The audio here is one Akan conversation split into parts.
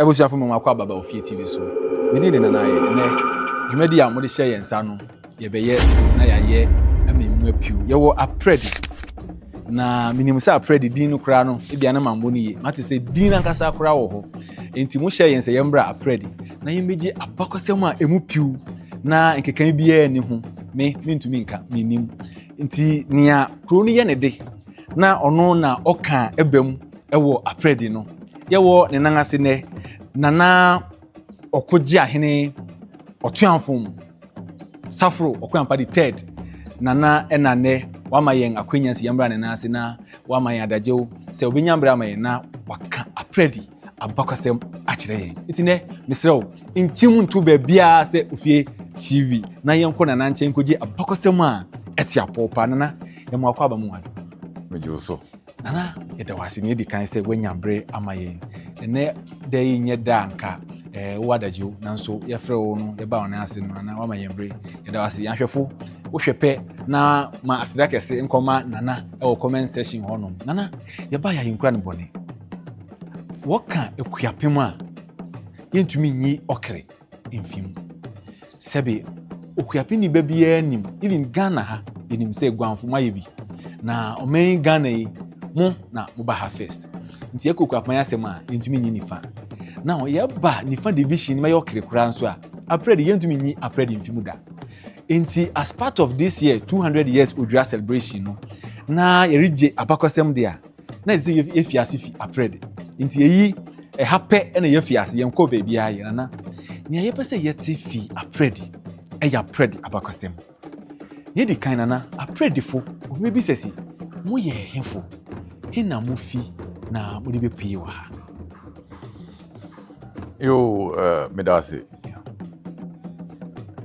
Ebusia fo mo akwa baba ofie TV so. Me di na ye ne dwumadi a mo de hye yensa no ye beye na ya ye amemu apiu. Ye wo Apirede. Na minim sa Apirede din no kra no e bia na mambo ni ye. Mate se din na nkasa kra wo ho. Enti mo hye yensa ye mbra Apirede. Na ye meji abakosem a emu piu na nkekan bia ni ho. Me ntumi nka minim. Enti nia kro no ye ne de. Na ono na oka ebam ewo Apirede no. Ye wo ne nangase ne Nana Okogyeahene Otoanfom Saforo Okoampah the thier Nana enane wama yen akwenyansi yambra ne nase na wama yen adagyew se obenyambra ma yen na waka Apirede abakosem akire yen itine misrew ntim ntu ba bia se ofie TV na yenko na nanche nkoji abakosem a eti apopa nana yemo akwa abamu wado mejo so nana yeda wase ne di kan se wenyambre ama yen ene dey nye danka wadagyew nanso yefre wo no ye ba wona ase no na wama yembre yeda wase yanhwefo wo hwepe na ma asida kese nkoma nana e comment section hono nana ye ba ya yinkura ne bone woka ekuapem a yentumi nyi okre mfim sebe okuapem ni ba bia nim even Ghana ha yenim se gwanfo mayebi na omen Ghana yi mo na mo ba ha first nti ekokuapem asem a yentumi nyi nifa now ye ba nifa division ma ye okre kura nso a Apirede yentumi nyi Apirede mfimu da nti as part of this year 200 years Odwira celebration no na ye rije abakosem dia na ye yefiase fi Apirede nti eyi hape na yefiase yenko ba bia ye na ne ye pese yeti fi Apirede ya Apirede abakosem ye di kan na Apirede fo obi bi sesi mo ye hefo hena mo fi na mo de bepie wa ha yo medase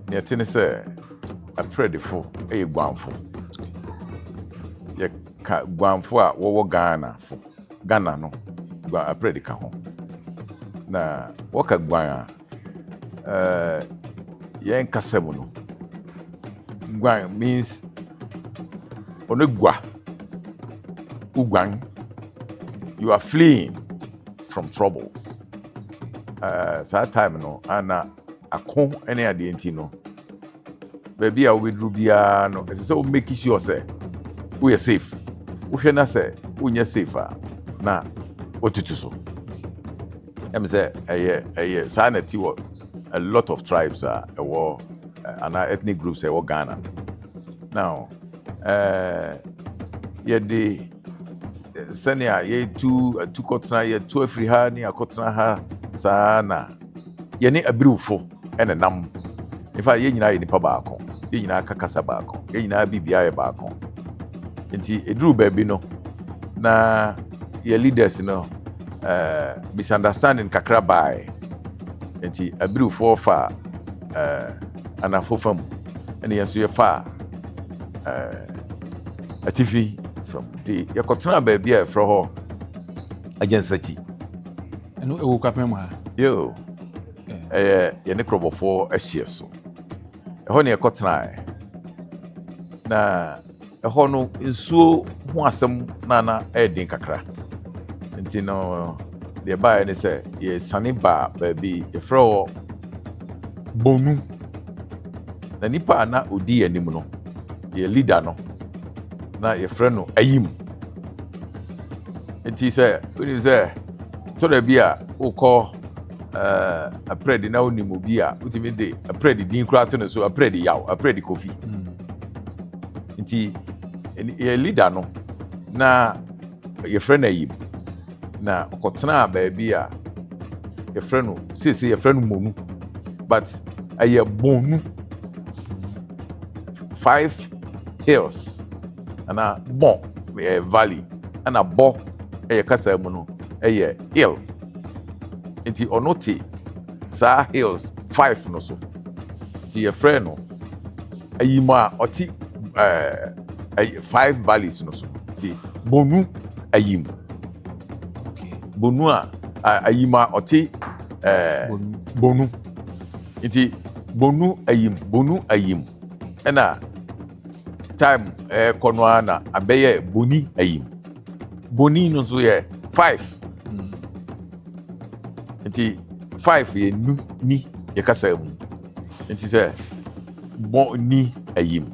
ne tene se Apirede fo gwanfo ye ka gwanfo a wo Ghana no gwa Apirede ka ho na wo ka gwan ye nkasem no gwan means onegwa ugwan you are fleeing from trouble time no ana akon ene ade enti no baby a we dru bia no ese so make sure say we are safe we hwe na say we are safe na otutu so em say eye sanity what a lot of tribes are and ethnic groups are Ghana now ye de senia ye tu kotna ye tu afriha ni akotna ha sana ye ni abirufo ene nam ifa ye nyina ye nipa baako ye nyina kakasa baako ye nyina bibia ye baako enti eduru baabi no na ye leaders no misunderstanding kakra bai enti abirufo fa anafofam ene yeso ye fa atifi from the yakotna baabi a fro ho agensachi eno ewo kwapem ha yo ye ne krobofo ahie so eho ne yakotna na eho no nsuo ho asem na edin kakra nti no de ba ne se ye sane ba baabi ye fro bonu na nipa na odi anim no ye leader no na ye friend no ayim enti say we say to da bia ukọ Apirede na onimu bia utimi de Apirede din kura to ne so Apirede yaw Apirede kofi enti ye leader no na ye friend ayim na okotena ba bia ye friend no sese ye friend monu but aye bonu 5 hills ana bon valley ana bo kasa mu no hill enti onoti sa hills 5 no so ti ye friend no ayima oti 5 valleys no so ti bonu ayim okay bonu ayima oti bonu enti bonu ayim ena time konwa na abeye boni ayim boni no so ye 5 nti 5 yɛ nu ni yɛkasa mu nti sɛ bɔ ni ayim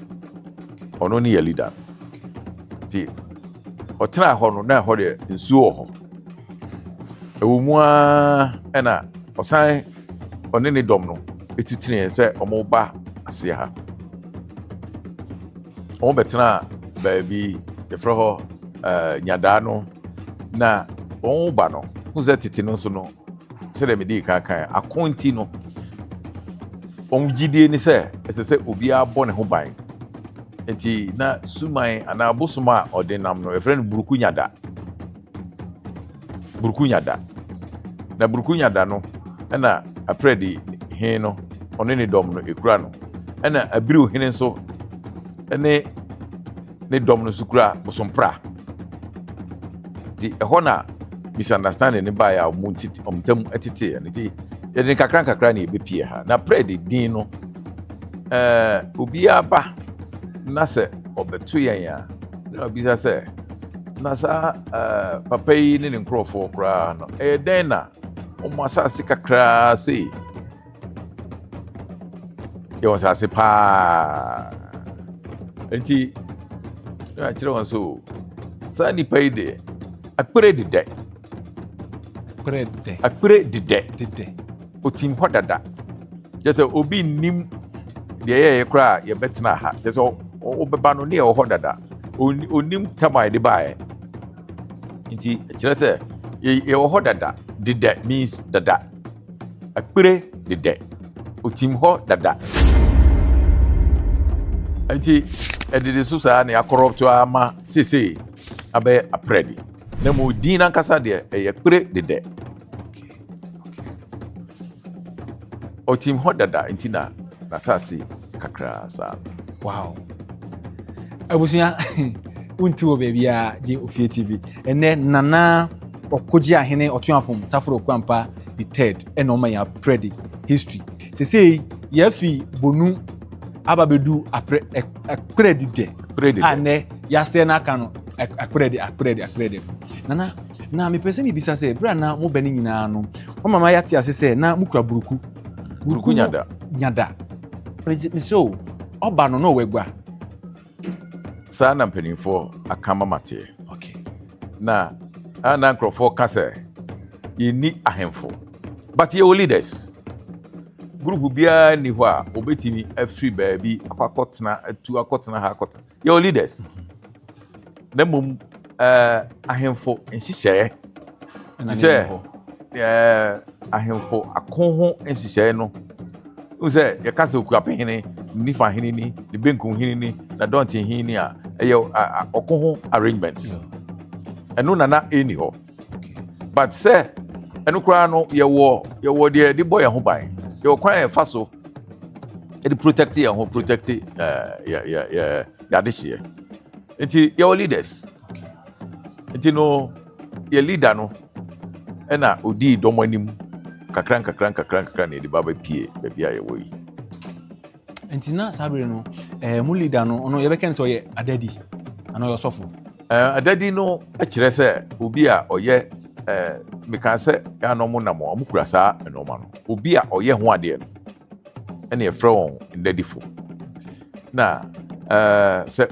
ɔno ne yɛ leader nti ɔtena hɔ no na hɔ de nsuo wɔ hɔ ɛwɔ mu a ɛna ɔsan ɔne ne dɔm no ɛtutune sɛ ɔmo ba aseɛ ha ɔmo bɛtena baabi yɛfrɛ hɔ nyadaa no na ɔmo ba no hu sɛ tete no nso no sɛdeɛ mede kankan akonti no ɔmo gyidie ne sɛ ɛsɛ sɛ obiara bɔ ne ho ban nti na suman anaa bosom a ɔde nam no yɛfrɛ no buruku nyada na buruku nyada no ɛna Apiredehene no ɔne ne dɔm no ekura no ɛna Apiredehene nso ɛne ne dɔm no so kura bosompra nti ɛhɔ na misunderstanding ne baa a ɔmtam ɛtete ɛno nti yɛde nkakra na yɛbɛpie ha na Apiredehene no obiara ba na sɛ ɔbɛto yɛn a na obisa sɛ na saa papa yi ne ne nkurɔfoɔ koraa no ɛyɛ dɛn na ɔmo asase kakraa sei yɛwɔ asase paa nti na kyerɛ wɔn so saa nipa yi de Apiredede otim hɔ dada kyerɛ sɛ obi nnim deɛ yɛyɛ koraa yɛbɛtena ha kyerɛ sɛ ɔbɛba no ne yɛwɔ hɔ dada onim tam a yɛde baeɛ nti kyerɛ sɛ yɛwɔ hɔ dada deda means dada Apiredede otim hɔ dada nti ɛdede so saa ne akɔrɔpto ama sesei abɛyɛ Apirede na mo din nankasa deɛ ɛyɛ Apiredede otim hɔ dada nti na asase kakra saa wow abusua unti wo baby a je Ofie TV ene nana Okogyeahene Otoanfom Saforo Okoampah the third ena oma ya Apirede history say yafi bonu ababedu Apiredede ane yase na aka no Apiredede nana na me pese mi bisa say bra na mo bani nyina no mama yate ase say na mukura buruku nyada so oba no wegwa saa na mpanimfoɔ aka mamateɛ okay na ana nkurɔfoɔ ka sɛ yɛnni ahemfo but yɛwɔ leaders group biara ni hɔ a obetimi afiri baabi akɔtena ha akɔtena yɛwɔ leaders na mmom ahemfo nhyehyɛeɛ te sɛ ahemfo akɔho nhyehyɛeɛ no sɛ yɛka sɛ Okuapahene nifa hene ni ne benkum hene ni na dɔnten hene ni a ɛyɛ ɔko ho arrangements ɛno nana ɛni hɔ but sɛ ɛno koraa no yɛwɔ deɛ de bɔ yɛn ho ban yɛwɔ kwan yɛfa so ɛde protect yɛn ho protect yɛadehyeɛ nti yɛwɔ leaders nti no yɛ leader no ɛna odii dɔm anim kakra na yɛde ba bɛpie baabi a yɛwɔ yi nti na sabre no mu leader no ono yɛbɛkɛn sɛ ɔyɛ adadi ana ɔyɛ sɔfo adadi no ɛkyerɛ sɛ obi a ɔyɛ meka sɛ ɛno mo nam ɔmo kura saa ɛnɔma no obi a ɔyɛ ho adeɛ no ɛna yɛfrɛ wɔn ndadifo na sɛ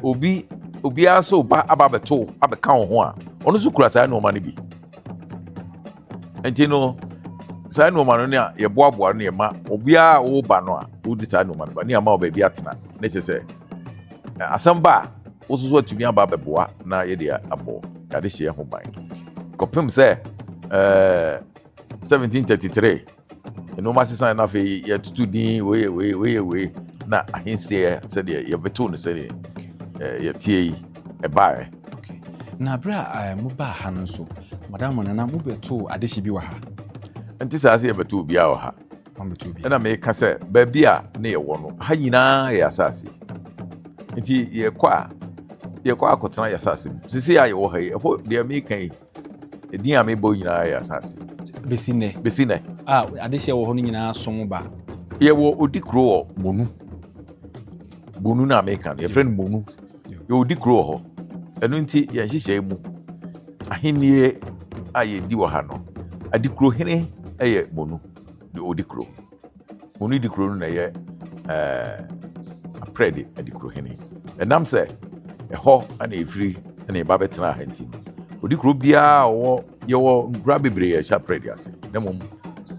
obiara so ba abɛka wo ho a ɔno nso kura saa ɛnɔma no bi nti no saa nneɛma no ne a yɛboaboa no yɛma obiara a woba no a wodi saa nneɛma no ba ne ama wo baabi atena ne kyerɛ sɛ asɛm ba a wo so atumi aba bɛboa na yɛde abɔ yɛadehyeɛ ho ban kɔpem sɛ 1733 nneɛma sesan no afei yɛtoto din wei na ahenseɛ sɛdeɛ yɛbɛtoo no sɛdeɛ yɛtie yi ɛbaeɛ na berɛ a mobaa ha no nso madam nana mobɛtoo adehye bi wɔ ha nti saa sɛ yɛbɛtoo biara wɔ ha ɛna meka sɛ baabi a ne yɛwɔ no ha nyinaa yɛ asase nti yɛkɔ akɔtena yɛ asase mu sisi a yɛwɔ ha yi ɛhɔ deɛ meka yi ɛdin a mebɔ nyinaa yɛ asase besi nɛ adehyeɛ wɔ hɔ no nyinaa som ba yɛwɔ odi kuro wɔ Monu na meka no yɛfrɛ no Monu yɛwɔ odi kuro wɔ hɔ ɛno nti yɛnhyehyɛe mu ahennie a yɛdi wɔ ha no adikurohene ɛyɛ monu de odikro monu dikro no na ɛyɛ Apirede Adikurohene ɛnam sɛ ɛhɔ ana ɛfiri ana ɛba bɛtena ha nti odikro biara yɛwɔ nkura bebree ɛhyɛ Apirede ase na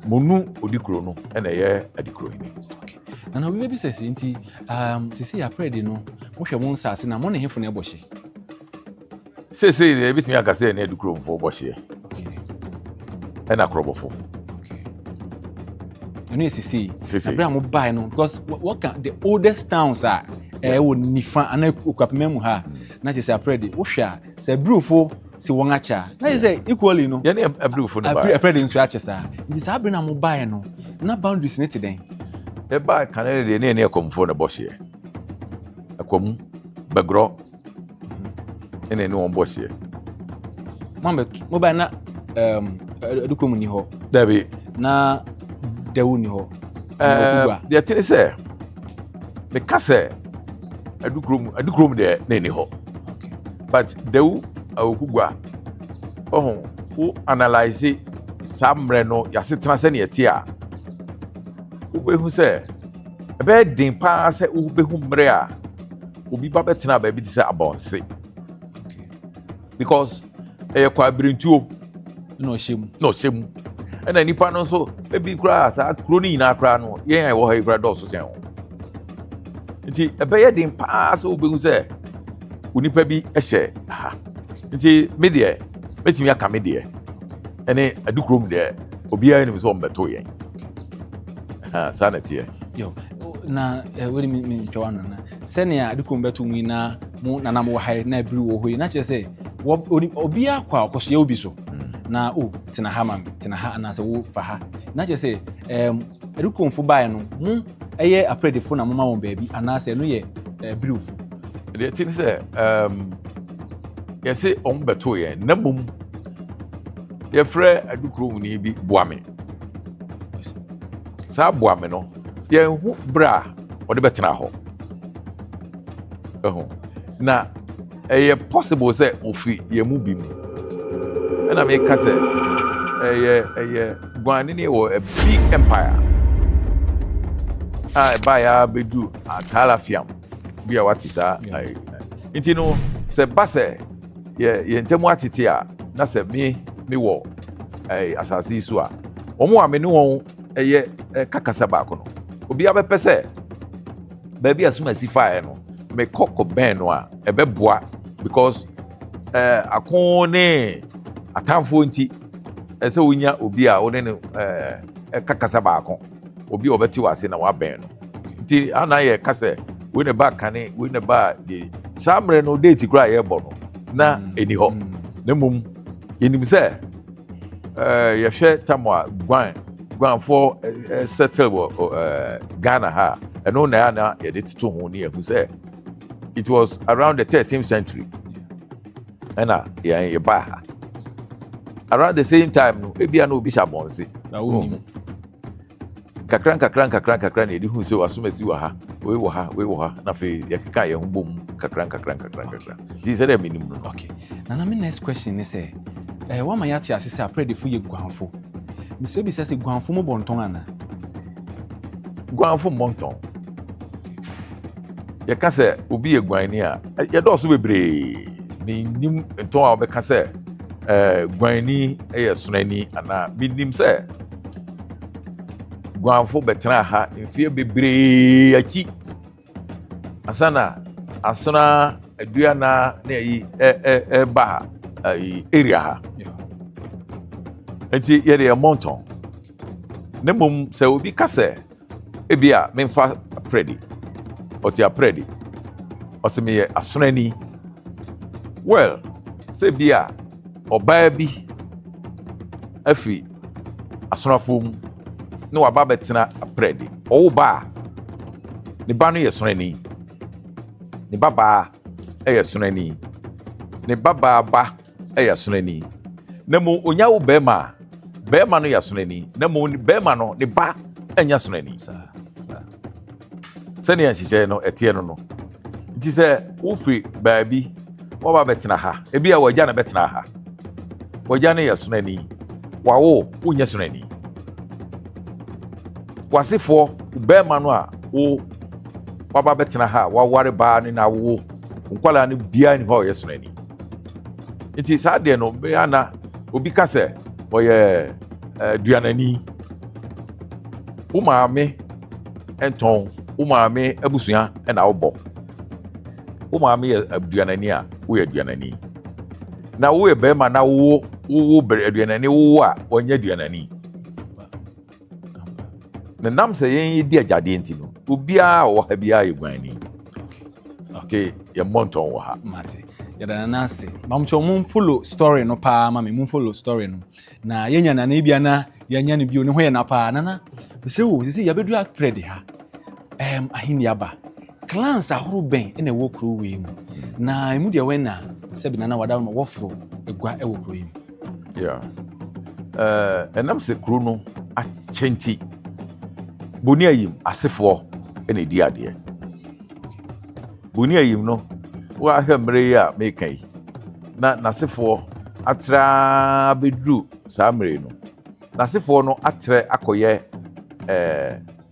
monu odikro no ɛna ɛyɛ Adikurohene. Na obi bi sɛ nti sisi Apirede no wohwɛ mo nsase na mo ne hefo na ɛbɔhye sese de ebitimi aka sɛ na Adikuro mfo bɔhye ɛna Korɔbɔfo ɛno sisi abira mo buy no because what can the oldest towns are ɛwɔ nifa ana Okwapema mu ha na kyɛ sɛ Apirede wohwɛ a sɛ Brufo si wɔn acha na sɛ equally no yɛne Brufo no ba Apirede nso akyɛ saa nti saa abira na mo buy no na boundaries ne te den ɛba kanere de ne ɛkɔmfo no bɔhye ɛkɔm Bagorɔ ɛna ne wɔn bɔhye mo buy na Adikuro mu ni hɔ dabi na Dawu ni hɔ deɛ tene sɛ meka sɛ Adikuro mu deɛ na ɛni hɔ but Dawu Okogyeahene ɔho wo analyse saa mmerɛ no yɛasetena sɛ ne ɛte a wobɛhu sɛ ɛbɛyɛ den paa sɛ wobɛhu mmerɛ a obi ba bɛtena baabi te sɛ Abɔnse because ɛyɛ kɔ abirentuo na ɔhyɛ mu ɛna nipa no nso ebi koraa saa kuro no nyinaa koraa no yɛn a ɛwɔ ha yi koraa dɔɔso kyɛn ho nti ɛbɛyɛ den paa sɛ wobɛhu sɛ onipa bi ɛhyɛ ha nti me deɛ mɛtumi aka me deɛ ɛne Adikuro mu deɛ obiara nim sɛ ɔmbɛto yɛn saa na teɛ yo na wɛni mi twɛwa no na sɛnea Adikuro mu bɛto mu na mo nana mo wɔ ha na abiri wɔ hɔ yi na kyerɛ sɛ obiara kɔ a ɔkɔsoɛ obi so na tena ha mam tena ha anaasɛ wo fa ha na kyerɛ sɛ Adikuro mfo bae no mo ɛyɛ Apirede fo na mo ma wɔn baabi anaasɛ no yɛ Brufo deɛ tene sɛ yɛse ɔmo bɛto yɛn na mmom yɛfrɛ Adikuro mu ni bi Boame saa Boame no yɛnhu berɛ a ɔde bɛtena hɔ na ɛyɛ possible sɛ ofi yɛn mu bi mu ɛna meka sɛ ɛyɛ Guane ne wɔ a big empire a ɛbaeɛ bɛdu Atalafiam bi a wate saa nti no sɛ ba sɛ yɛ ntamu atete a na sɛ me wɔ asase yi so a ɔmo a me ne wɔn ɛyɛ kakasa baako no obiara bɛpɛ sɛ baabi a soma si faeɛ no mekɔkɔ bɛn no a ɛbɛboa because ako ne atamfo nti ɛsɛ wonya obi a wone ne kakasa baako obi a ɔbɛte wase na wabɛn no nti ana yɛ ka sɛ wo ne ba kane wo ne ba de saa mmerɛ no date kora yɛbɔ no na ɛni hɔ na mmom yɛnim sɛ yɛhwɛ tam a Guanfoɔ settle wɔ Ghana ha ɛno na yɛde toto ho ne yɛhu sɛ it was around the 13th century ɛna yɛba ha around the same time no ebia na obi hyɛ Abɔnse kakra na yɛde hu sɛ wasomasi wɔ ha wei wɔ ha na afei yɛkeka yɛn ho bom kakra nti sɛ dɛ menim no okay na me next question ne sɛ wama yɛate ase sɛ Apirede fo yɛ Guanfo mesɛ bi sɛ Guanfo mo bɔntɔn ana Guanfo mmɔntɔn yɛka sɛ obi yɛ Guane a yɛdɔɔso bebree menim ntɔn a wɔbɛka sɛ Guane yɛ sonani anaa menim sɛ Guanfo bɛtena ha mfeɛ bebree akyi asana asona aduana na yi ɛba ha area ha nti yɛde yɛ mmɔntɔn na mmom sɛ obi ka sɛ ebi a memfa Apirede ɔte Apirede ɔsɛ meyɛ asonani well sɛ bi a ɔbaa bi afi asonafo mu na waba bɛtena Apirede ɔwo ba a ne ba no yɛ sonani ne babaa ɛyɛ sonani ne babaa ba ɛyɛ sonani na mo onya wo bɛrima no yɛ sonani na mo bɛrima no ne ba ɛnya sonani sɛnea nhyehyɛ no ɛteɛ no nti sɛ wofiri baabi wɔba bɛtena ha ebi a wɔagya na bɛtena ha wɔagya no yɛ sonani wawo wonyɛ sonani wasefo bɛɛma no a wo waba bɛtena ha waware baa ne na wo nkwala no bia ni hɔ yɛ sonani nti saa deɛ no bɛyɛ na obi ka sɛ ɔyɛ duanani wo maame ɛntɔn wo maame abusua ɛna wobɔ wo maame yɛ aduanani a woyɛ aduanani na woyɛ bɛɛma na wo aduanani wo a wɔnyɛ aduanani na nam sɛ yɛn di agyadeɛ nti no obiara wɔ ha biara yɛ guani okay yɛ mmɔntɔn wɔ ha mate yɛda na ase bamcho mun follow story no pa ma me mun follow story no na yɛnya na na bia na yɛnya ne bio ne ho yɛ na pa nana sɛ wo sɛ yɛbɛdu Apirede ha ahini aba clans ahoro bɛn na ɛwɔ kuro wei mu na emu deɛ wɛn na sɛ bi na wada no wɔforo egua ɛwɔ kuro yi mu yeah ɛnam sɛ kuro no akyɛnti boni ayim asefoɔ ɛna di adeɛ boni ayim no wa ahwɛ mmere yi a meka yi na nasefoɔ atra bedru saa mmere no nasefoɔ no atre akɔyɛ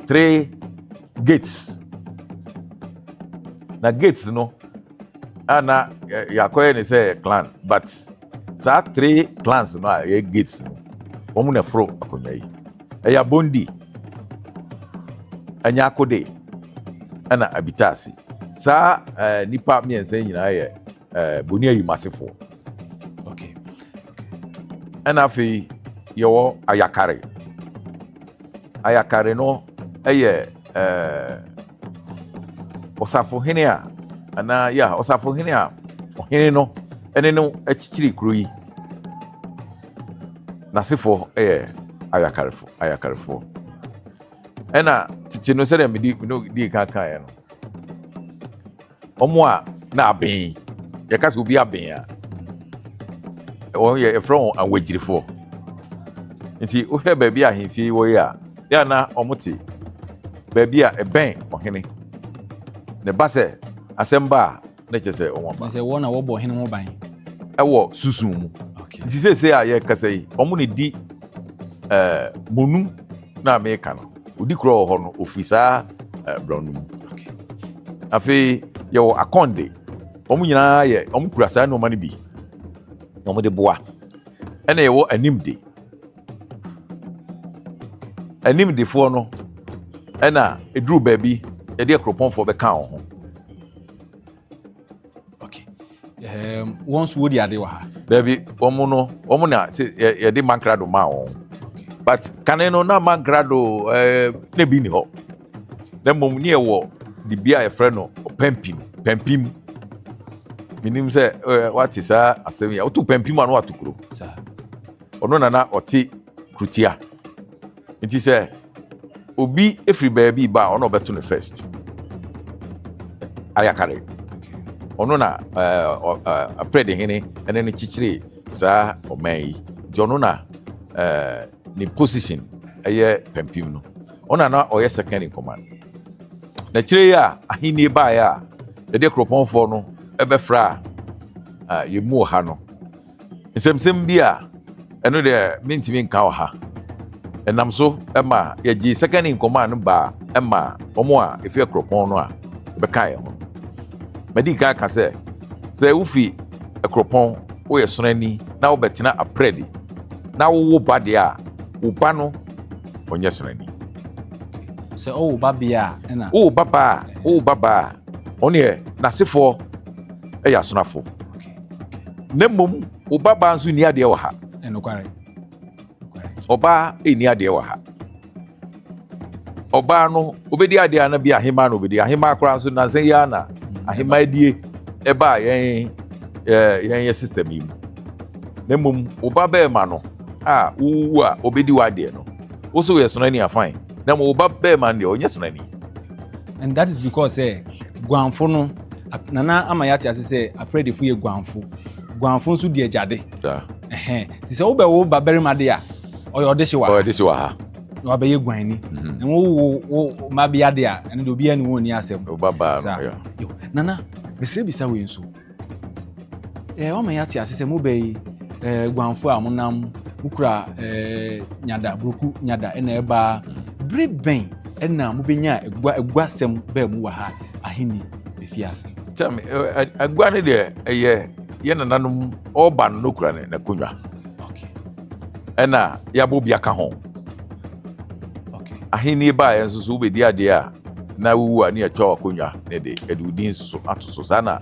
3 gates na gates no ana yakɔyɛ ne sɛ clan but saa 3 clans no a yɛ gates no wɔn na foro akɔnya yi ɛyɛ bondi anya akode ana abitasi saa nipa miɛnsa nyinaa yɛ boni ayi masefoɔ okay ɛna afei yɛwɔ ayakare no ɛyɛ ɔsafohene a anaa yɛ ɔsafohene a ɔhene no ɛne no akyikyiri kuro yi nasefoɔ ɛyɛ ayakarefoɔ ɛna tete no sɛdeɛ medi kankaeɛ no ɔmo a na abɛn yɛka sɛ obi abɛn a wɔn yɛfrɛ wɔn awagyirifoɔ nti wohwɛ baabi a ahemfie wɔ yi a yɛ na ɔmo te baabi a ɛbɛn ɔhene ne ba sɛ asɛm ba a na kyerɛ sɛ ɔmo aba sɛ wɔn na wɔbɔ ɔhene ho ban ɛwɔ susun mu nti seesei a yɛkasa yi ɔmo ne di monu na meka no odi kuro wɔ hɔ no ofiri saa brɛ no mu afei yɛwɔ akɔnde ɔmo nyinaa yɛ ɔmo kura saa nneɛma no bi na ɔmo de boa ɛna yɛwɔ animdefoɔ no ɛna eduru baabi yɛde akuropɔnfoɔ bɛka wɔn ho okay wɔn nso wɔ di ade wɔ ha baabi ɔmo na yɛde mankrado maa wɔn but kane no na mankrado na bi ni hɔ na mmom ne yɛwɔ de a yɛfrɛ no pampim menim sɛ wate saa asɛm yi a woto pampim a no wato kuro ɔno na ɔte krutia nti sɛ obi efiri baabi ba a ɔno ɔbɛto no first ayakare ɔno na Apiredehene ɛne no kyikyiri saa ɔman yi nti ɔno na ne position ɛyɛ pampim no ɔno na ɔyɛ second in command na kyerɛ yi a ahenni baeɛ a yɛde kuropɔnfoɔ no ɛbɛfra a yɛmu wɔ ha no nsɛmsɛm bi a ɛno deɛ mentumi nka wɔ ha ɛnam so ɛma yɛgye second in command no baa ɛma ɔmo a ɛfiri kuropɔn no a ɛbɛka yɛ ho madi ka aka sɛ wofi kuropɔn woyɛ sonani na wobɛtena Apirede na wowo ba deɛ a wo ba no ɔnyɛ sonani sɛ ɔwo ba bia ɛna wowo ba baa ɔno yɛ n'asefoɔ ɛyɛ asonafo na mmom wo ba baa nso ni adeɛ wɔ ha ɛnokware ɔbaa ɛni adeɛ wɔ ha ɔbaa no obɛdi adeɛ na bi ahema no obɛdi ahema koraa nso nansa yi ana ahema adie ɛbaa yɛn system yi mu na mmom wo ba bɛɛma no a wowu a obɛdi w'adeɛ no wo so yɛ sonani afan na mmom wo ba bɛɛma no deɛ ɔnyɛ sonani and that is because guamfo no nana ama yɛate ase sɛ Apiredefo yɛ guamfo nso di agyade nti sɛ wobɛwo ba barima de a ɔyɛ ɔde hye wɔ ha na wabɛyɛ guani na wo mabea de a ɛno de obiara ne wɔn ni asɛm nana bɛsrɛ bisa wei nso ɔma yɛate ase sɛ mobɛyi guamfo a monam wokura nyada buruku nyada ɛna ɛba Bre ben na mo benya egwasem ba mu wa ha ahini efiase. Tell agwa ne de ye nananom oba no kura ne na konwa. Okay. Ena yabo bia ka ho. Okay. Ahini ba ye nso so bedi ade a na wuwu ani a twa konwa ne de edudin so atoso sana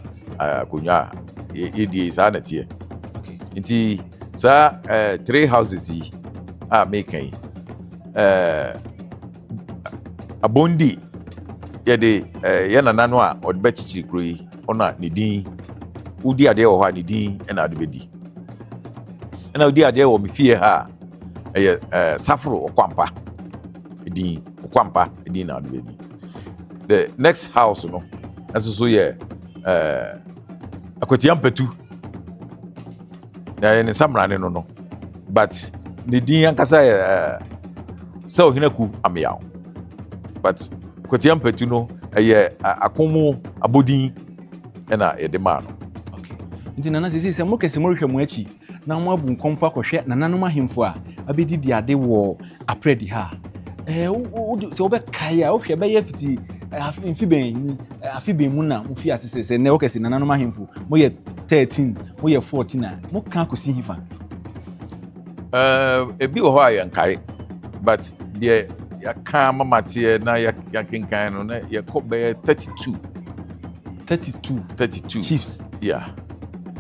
konwa ye die sa na tie. Okay. Nti sa 3 houses yi make yi abondi ye de ye nanano a odbe chichi kro yi ona ne din udi ade wo ha ne din na ade bedi na udi ade wo me fie ha Saforo Okoampah din Okoampah din na ade bedi. The next house no so ye Akatamanso na ne samrane no but the din yankasa so hinaku amyaw but Akatamanso no akomo abodin na yede ma no. Okay. Nti nana se mo kese mo hwɛ mo achi na mo abu nkompa kɔhwɛ nananom ahemfo a abedi di ade wɔ Apirede ha. Se wo be kai a wo hwɛ be yefiti afiben mu na mo fi asese se ne wo kese nananom ahemfo mo yɛ 13 mo yɛ 14 a mo kan kosi hifa. Ebi wo ho a yankai but the yaka mamatie na yakinkan no na yakɔbɛ 32 chiefs. Yeah.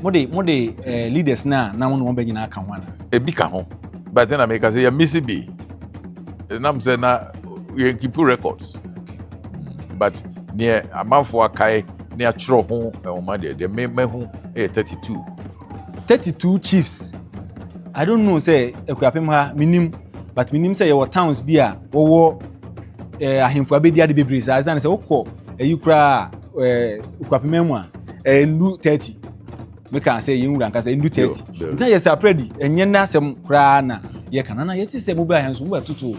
Mo de leaders na mo no be nyina aka ho ana. Ebi ka ho but then I make say ya missy be nam say na we keep records but near amanfo akai na atwero ho o ma de mehu 32 chiefs. I don't know say ekuapem ha minim but minim say your towns bi a wo ahemfo abedi ade bebre say azan say wokɔ ayikura ekuapem mu a ndu 30 me kan say yinwura nka say ndu 30 nta yes Apirede enye na asem kra na ye kana na yeti say mo ba ahenso mo betoto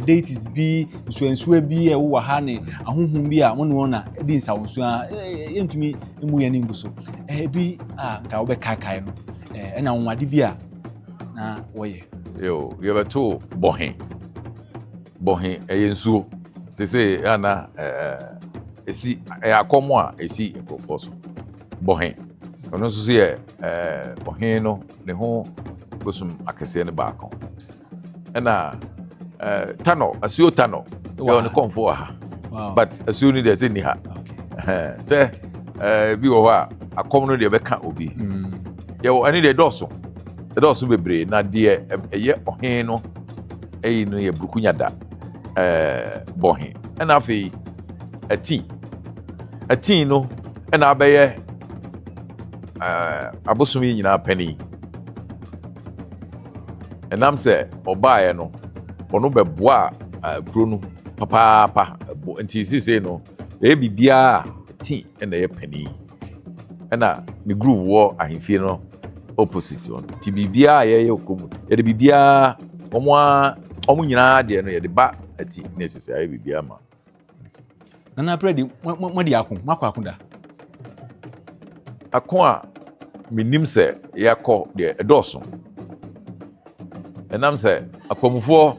deities bi nsuansuwa bi e wo ha ne ahohum bi a mo ne ona di nsawonsu a yentumi emu ye nimbu so bi nka wo be kai no na nwade bi a na woye yo ye beto bohen eyensuo se ana esi akomo a esi ekofo so bohen ono so se bohen no ne ho bosum akese ne baako na tano asuo tano yo ne konfo ha but asuo ni de se ni ha se bi wo ha akom no de beka obi yo ani de doso bebre na de eye ohen no no ye brukunyada bohen na afi ati no na abeye abosumi nyina pani enam se obaye no ono beboa kuro no papa nti sise no bibia ati na ye pani na ni groove wo ahemfie no opposite on ti bibia ye okromu ye de bibia omo nyina de no ye de ba ati na sise aye bibia ma nana Apirede mo de akon da akon a minim se yakɔ de edoso enam se akomfo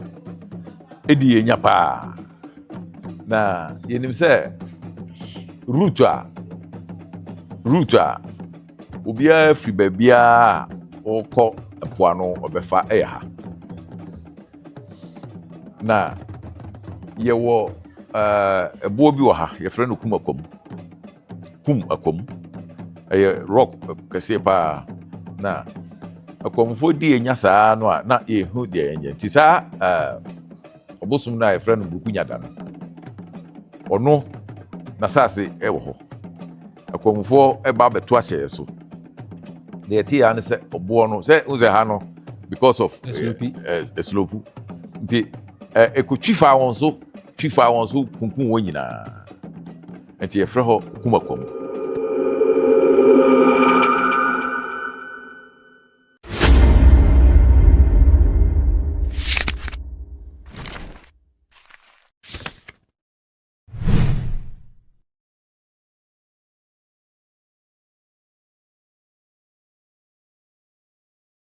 edi enya pa na yenim se route a obia fi babia okɔ apoano obefa ha na yewo ebo bi wo ha ye frɛ no kum akom rock kese pa na akomfo di enya saa no a na ehu de enya ti saa obosum na ye frɛ no bukunyada no ono na sase wo ho akomfo ba beto ahye so de ti ya ne se obo no se unze ha no because of slope nti ekotwifa won so kunkun wo nyina nti ye frɛ ho kumakom